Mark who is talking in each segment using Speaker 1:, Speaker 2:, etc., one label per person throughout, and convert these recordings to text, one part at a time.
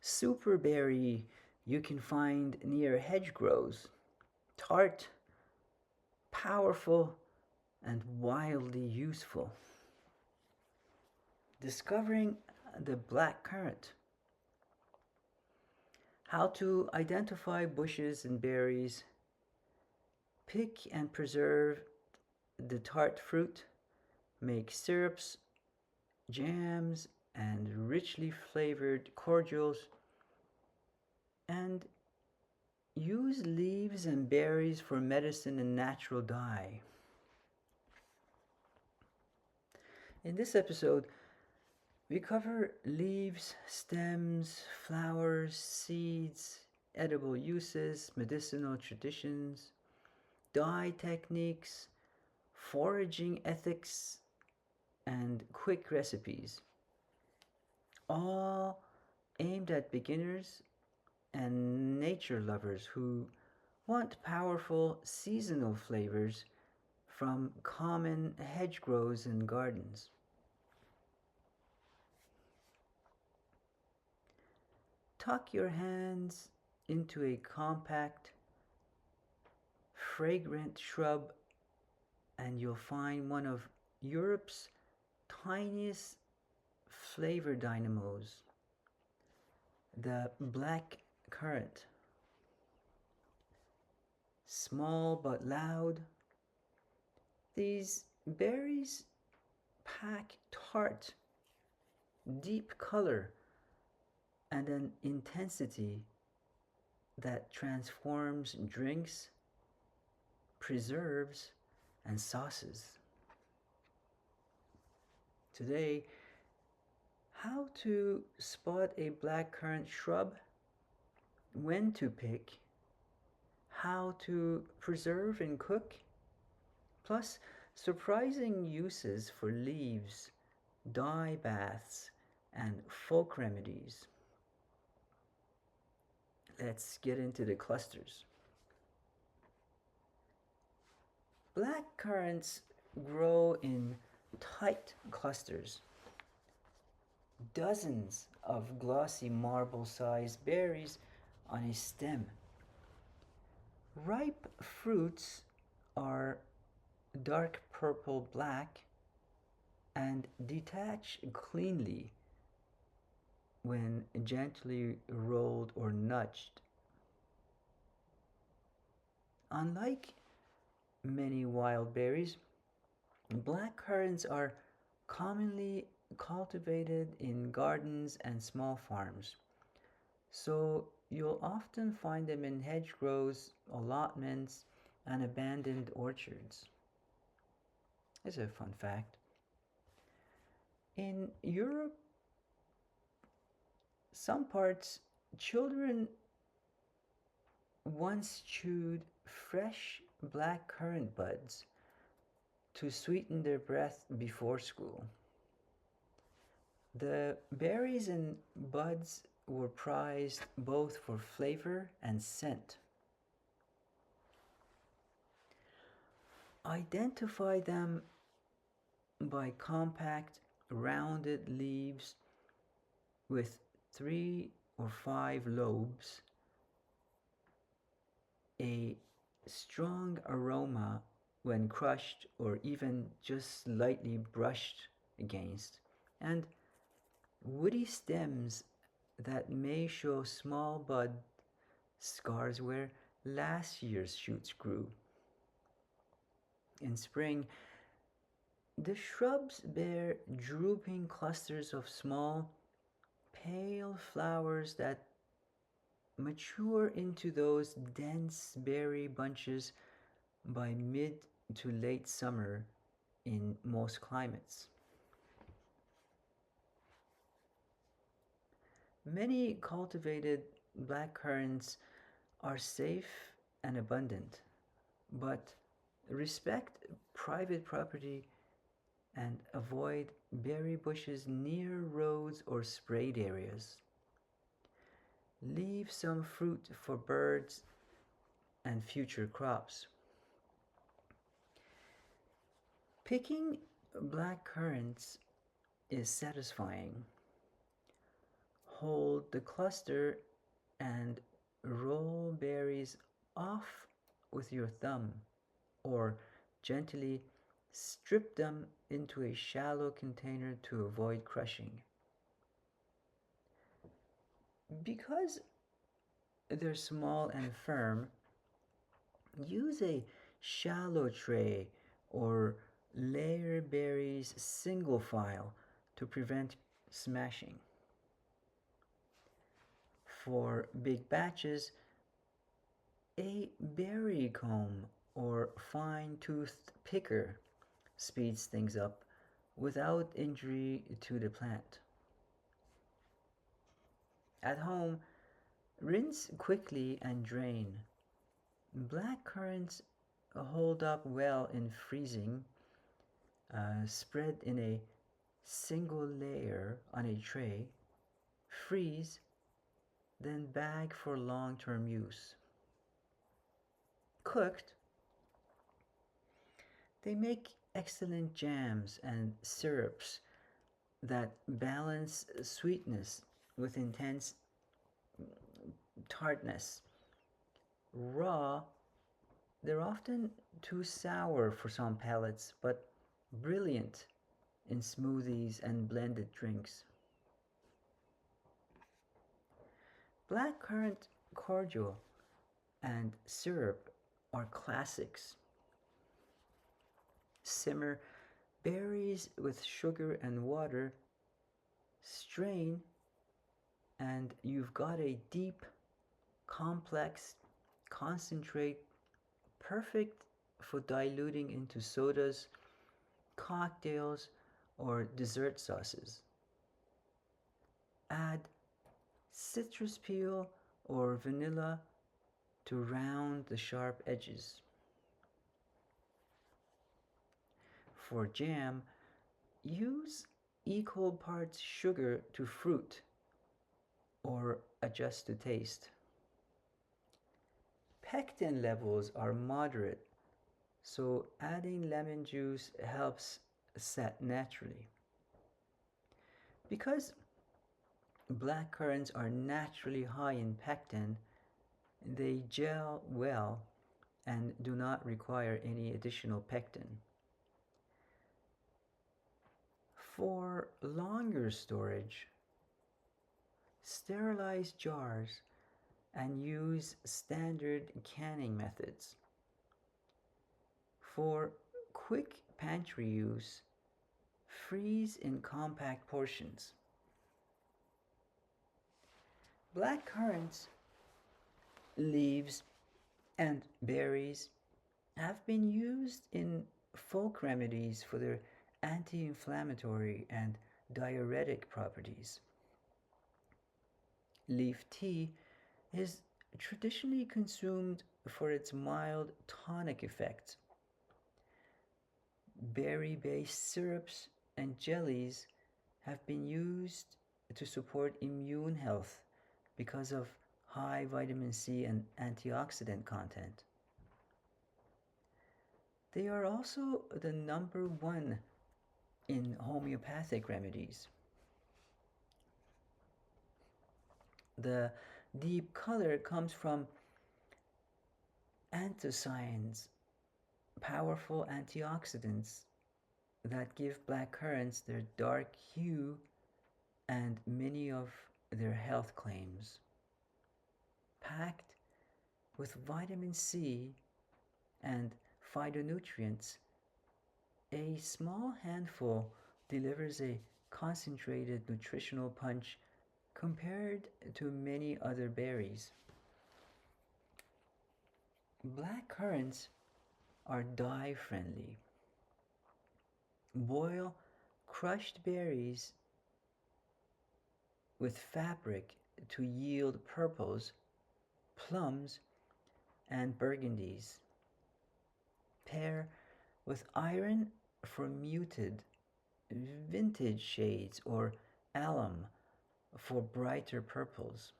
Speaker 1: Superberry you can find near hedgerows. Tart, powerful, and wildly useful. Discovering the blackcurrant. How to identify bushes and berries. Pick and preserve the tart fruit. Make syrups, jams, and richly flavored cordials. And use leaves and berries for medicine and natural dye. In this episode, we cover leaves, stems, flowers, seeds, edible uses, medicinal traditions, dye techniques, foraging ethics, and quick recipes, all aimed at beginners and nature lovers who want powerful seasonal flavors from common hedgerows and gardens. Tuck your hands into a compact, fragrant shrub, and you'll find one of Europe's tiniest flavor dynamos, the black currant. Small but loud, these berries pack tart, deep color, and an intensity that transforms drinks, preserves, and sauces. Today, how to spot a blackcurrant shrub, when to pick, how to preserve and cook, plus surprising uses for leaves, dye baths, and folk remedies. Let's get into the clusters. Black currants grow in tight clusters. Dozens of glossy marble-sized berries on a stem. Ripe fruits are dark purple black and detach cleanly when gently rolled or nudged. Unlike many wild berries, black currants are commonly cultivated in gardens and small farms, so you'll often find them in hedgerows, allotments, and abandoned orchards. It's a fun fact. In Europe, some parts, children once chewed fresh black currant buds to sweeten their breath before school. The berries and buds were prized both for flavor and scent. Identify them by compact, rounded leaves with 3 or 5 lobes, a strong aroma when crushed or even just slightly brushed against, and woody stems that may show small bud scars where last year's shoots grew. In spring, the shrubs bear drooping clusters of small, pale flowers that mature into those dense berry bunches by mid to late summer in most climates. Many cultivated black currants are safe and abundant, but respect private property and avoid berry bushes near roads or sprayed areas. Leave some fruit for birds and future crops. Picking black currants is satisfying. Hold the cluster and roll berries off with your thumb, or gently strip them into a shallow container to avoid crushing. Because they're small and firm, use a shallow tray or layer berries single file to prevent smashing. For big batches, a berry comb or fine toothed picker speeds things up without injury to the plant. At home, rinse quickly and drain. Black currants hold up well in freezing, spread in a single layer on a tray, freeze, then bag for long term use. Cooked, they make excellent jams and syrups that balance sweetness with intense tartness. Raw, they're often too sour for some palates, but brilliant in smoothies and blended drinks. Blackcurrant cordial and syrup are classics. Simmer berries with sugar and water, strain, and you've got a deep, complex concentrate perfect for diluting into sodas, cocktails, or dessert sauces. Add citrus peel or vanilla to round the sharp edges. For jam, use equal parts sugar to fruit or adjust to taste. Pectin levels are moderate, so adding lemon juice helps set naturally. Because black currants are naturally high in pectin, they gel well and do not require any additional pectin. For longer storage, sterilize jars and use standard canning methods. For quick pantry use, freeze in compact portions. Black currants, leaves, and berries have been used in folk remedies for their anti inflammatory and diuretic properties. Leaf tea is traditionally consumed for its mild tonic effects. Berry based syrups and jellies have been used to support immune health because of high vitamin C and antioxidant content. They are also the number one in homeopathic remedies. The deep color comes from anthocyanins, powerful antioxidants that give black currants their dark hue and many of their health claims. Packed with vitamin C and phytonutrients, a small handful delivers a concentrated nutritional punch compared to many other berries. Black currants are dye friendly. Boil crushed berries with fabric to yield purples, plums, and burgundies. Pair with iron for muted vintage shades or alum for brighter purples.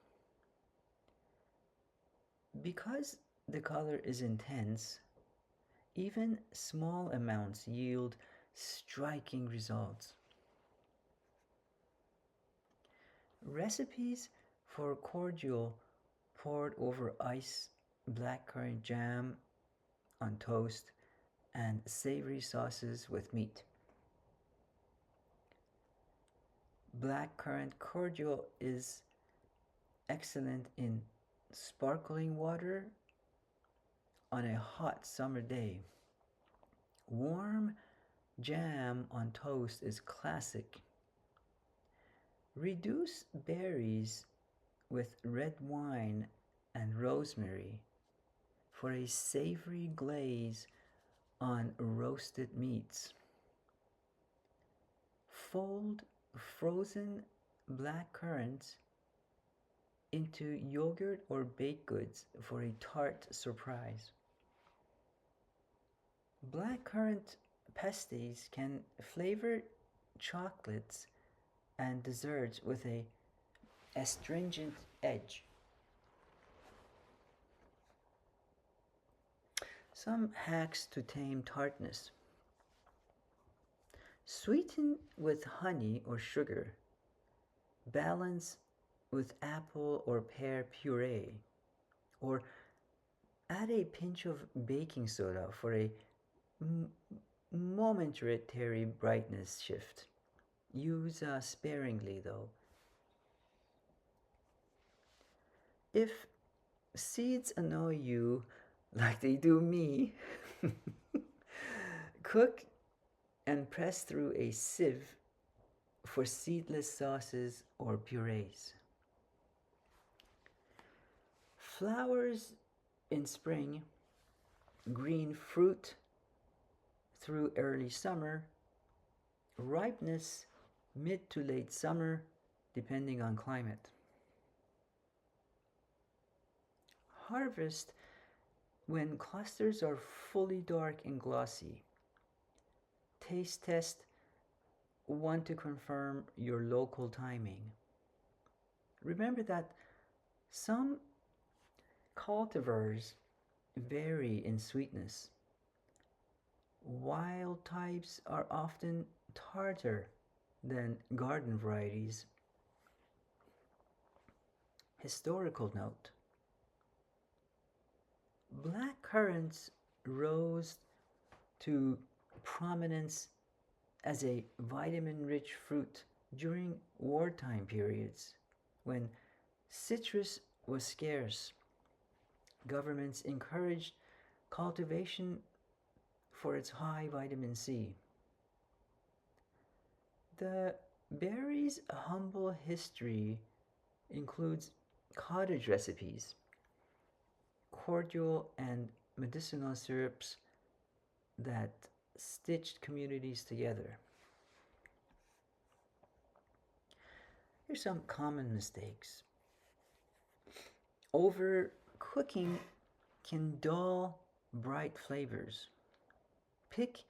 Speaker 1: Because the color is intense, even small amounts yield striking results. Recipes for cordial poured over ice, blackcurrant jam on toast, and savory sauces with meat. Blackcurrant cordial is excellent in sparkling water on a hot summer day. Warm jam on toast is classic. Reduce berries with red wine and rosemary for a savory glaze on roasted meats. Fold frozen black currants into yogurt or baked goods for a tart surprise. Blackcurrant pasties can flavor chocolates and desserts with a astringent edge. Some hacks to tame tartness. Sweeten with honey or sugar. Balance with apple or pear puree. Or add a pinch of baking soda for a momentary brightness shift. Use sparingly though. If seeds annoy you like they do me, cook and press through a sieve for seedless sauces or purees. Flowers in spring, green fruit through early summer, ripeness mid to late summer, depending on climate. Harvest when clusters are fully dark and glossy. Taste test one to confirm your local timing. Remember that some cultivars vary in sweetness. Wild types are often tartar than garden varieties. Historical note: black currants rose to prominence as a vitamin rich fruit during wartime periods when citrus was scarce. Governments encouraged cultivation for its high vitamin C. The berry's humble history includes cottage recipes, cordial and medicinal syrups that stitched communities together. Here's some common mistakes. Overcooking can dull bright flavors. Pick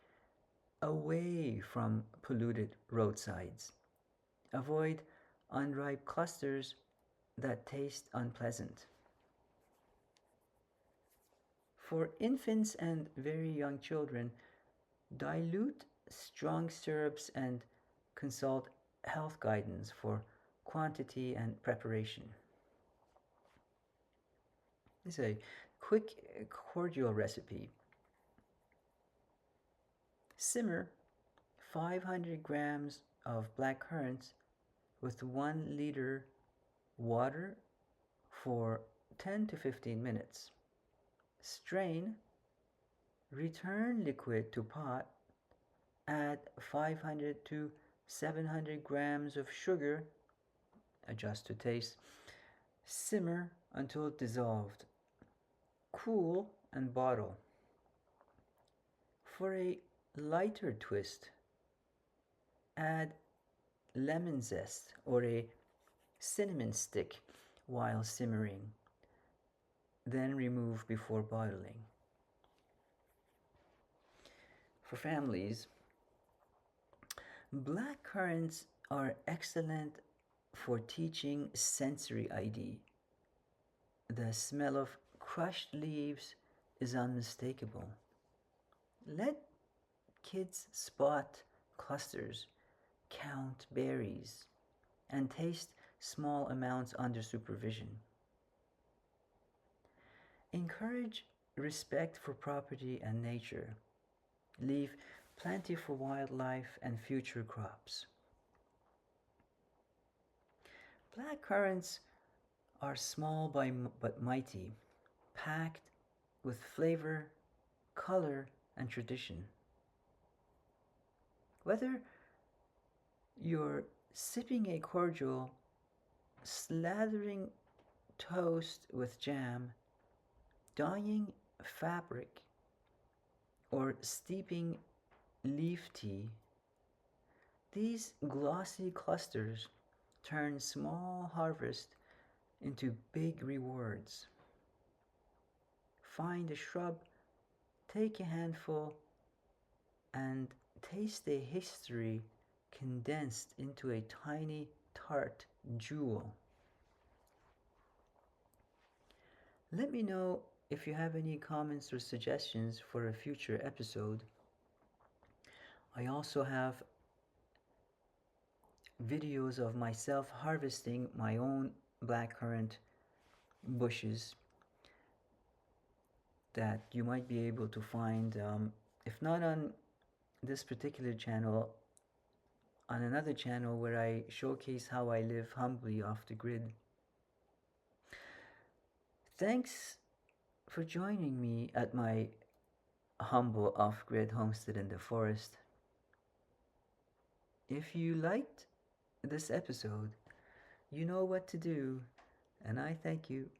Speaker 1: away from polluted roadsides. Avoid unripe clusters that taste unpleasant. For infants and very young children, dilute strong syrups and consult health guidance for quantity and preparation. This is a quick cordial recipe. Simmer 500 grams of black currants with 1 liter water for 10 to 15 minutes. Strain, return liquid to pot, add 500 to 700 grams of sugar, adjust to taste, simmer until dissolved. Cool and bottle. For a lighter twist, add lemon zest or a cinnamon stick while simmering. Then remove before boiling. For families, black currants are excellent for teaching sensory ID. The smell of crushed leaves is unmistakable. Let kids spot clusters, count berries, and taste small amounts under supervision. Encourage respect for property and nature. Leave plenty for wildlife and future crops. Blackcurrants are small but mighty, packed with flavor, color, and tradition. Whether you're sipping a cordial, slathering toast with jam, dyeing fabric, or steeping leaf tea, these glossy clusters turn small harvest into big rewards. Find a shrub, take a handful, and taste a history condensed into a tiny tart jewel. Let me know if you have any comments or suggestions for a future episode. I also have videos of myself harvesting my own blackcurrant bushes that you might be able to find, if not on this particular channel, on another channel where I showcase how I live humbly off the grid. Thanks for joining me at my humble off grid homestead in the forest. If you liked this episode, you know what to do, and I thank you.